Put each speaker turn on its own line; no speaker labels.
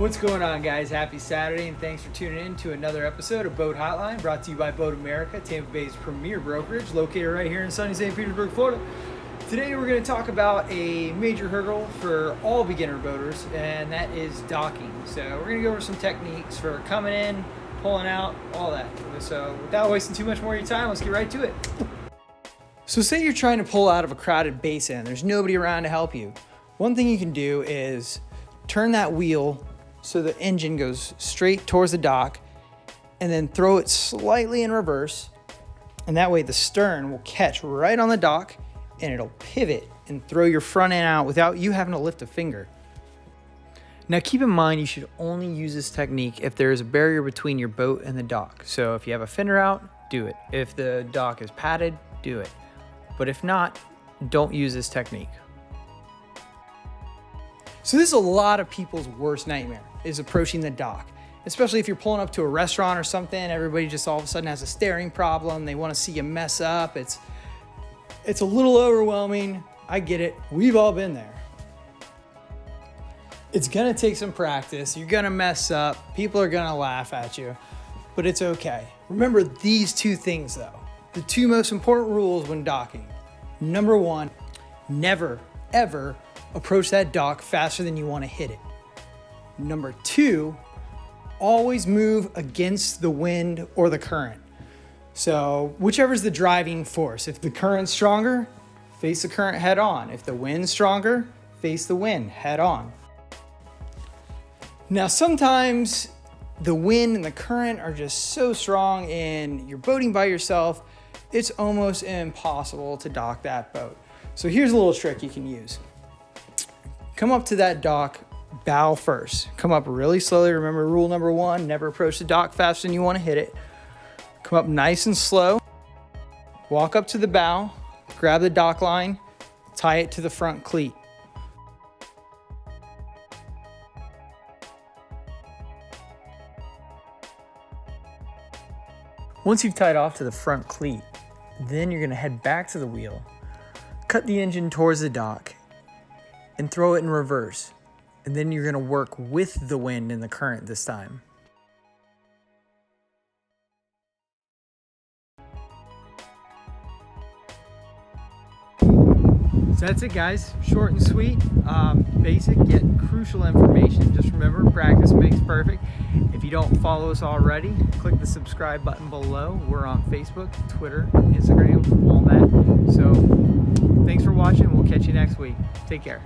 What's going on, guys? Happy Saturday, and thanks for tuning in to another episode of Boat Hotline, brought to you by Boat America, Tampa Bay's premier brokerage, located right here in sunny St. Petersburg, Florida. Today we're going to talk about a major hurdle for all beginner boaters, and that is docking. So we're going to go over some techniques for coming in, pulling out, all that. So without wasting too much more of your time, let's get right to it. So say you're trying to pull out of a crowded basin. There's nobody around to help you. One thing you can do is turn that wheel so the engine goes straight towards the dock, and then throw it slightly in reverse, and that way the stern will catch right on the dock and it'll pivot and throw your front end out without you having to lift a finger. Now keep in mind, you should only use this technique if there is a barrier between your boat and the dock. So if you have a fender out, do it. If the dock is padded, do it. But if not, don't use this technique. So this is a lot of people's worst nightmare, is approaching the dock. Especially if you're pulling up to a restaurant or something, everybody just all of a sudden has a staring problem. They want to see you mess up. It's a little overwhelming. I get it. We've all been there. It's gonna take some practice. You're gonna mess up. People are gonna laugh at you, but it's okay. Remember these two things though. The two most important rules when docking. Number one, never, ever approach that dock faster than you want to hit it. Number two, always move against the wind or the current. So whichever's the driving force. If the current's stronger, face the current head on. If the wind's stronger, face the wind head on. Now sometimes the wind and the current are just so strong and you're boating by yourself, it's almost impossible to dock that boat. So here's a little trick you can use. Come up to that dock, bow first. Come up really slowly. Remember rule number one, never approach the dock faster than you want to hit it. Come up nice and slow. Walk up to the bow, grab the dock line, tie it to the front cleat. Once you've tied off to the front cleat, then you're going to head back to the wheel, cut the engine towards the dock, and throw it in reverse. And then you're going to work with the wind and the current this time. So that's it, guys. Short and sweet, basic yet crucial information. Just remember, practice makes perfect. If you don't follow us already, click the subscribe button below. We're on Facebook, Twitter, Instagram, all that. So thanks for watching. We'll catch you next week. Take care.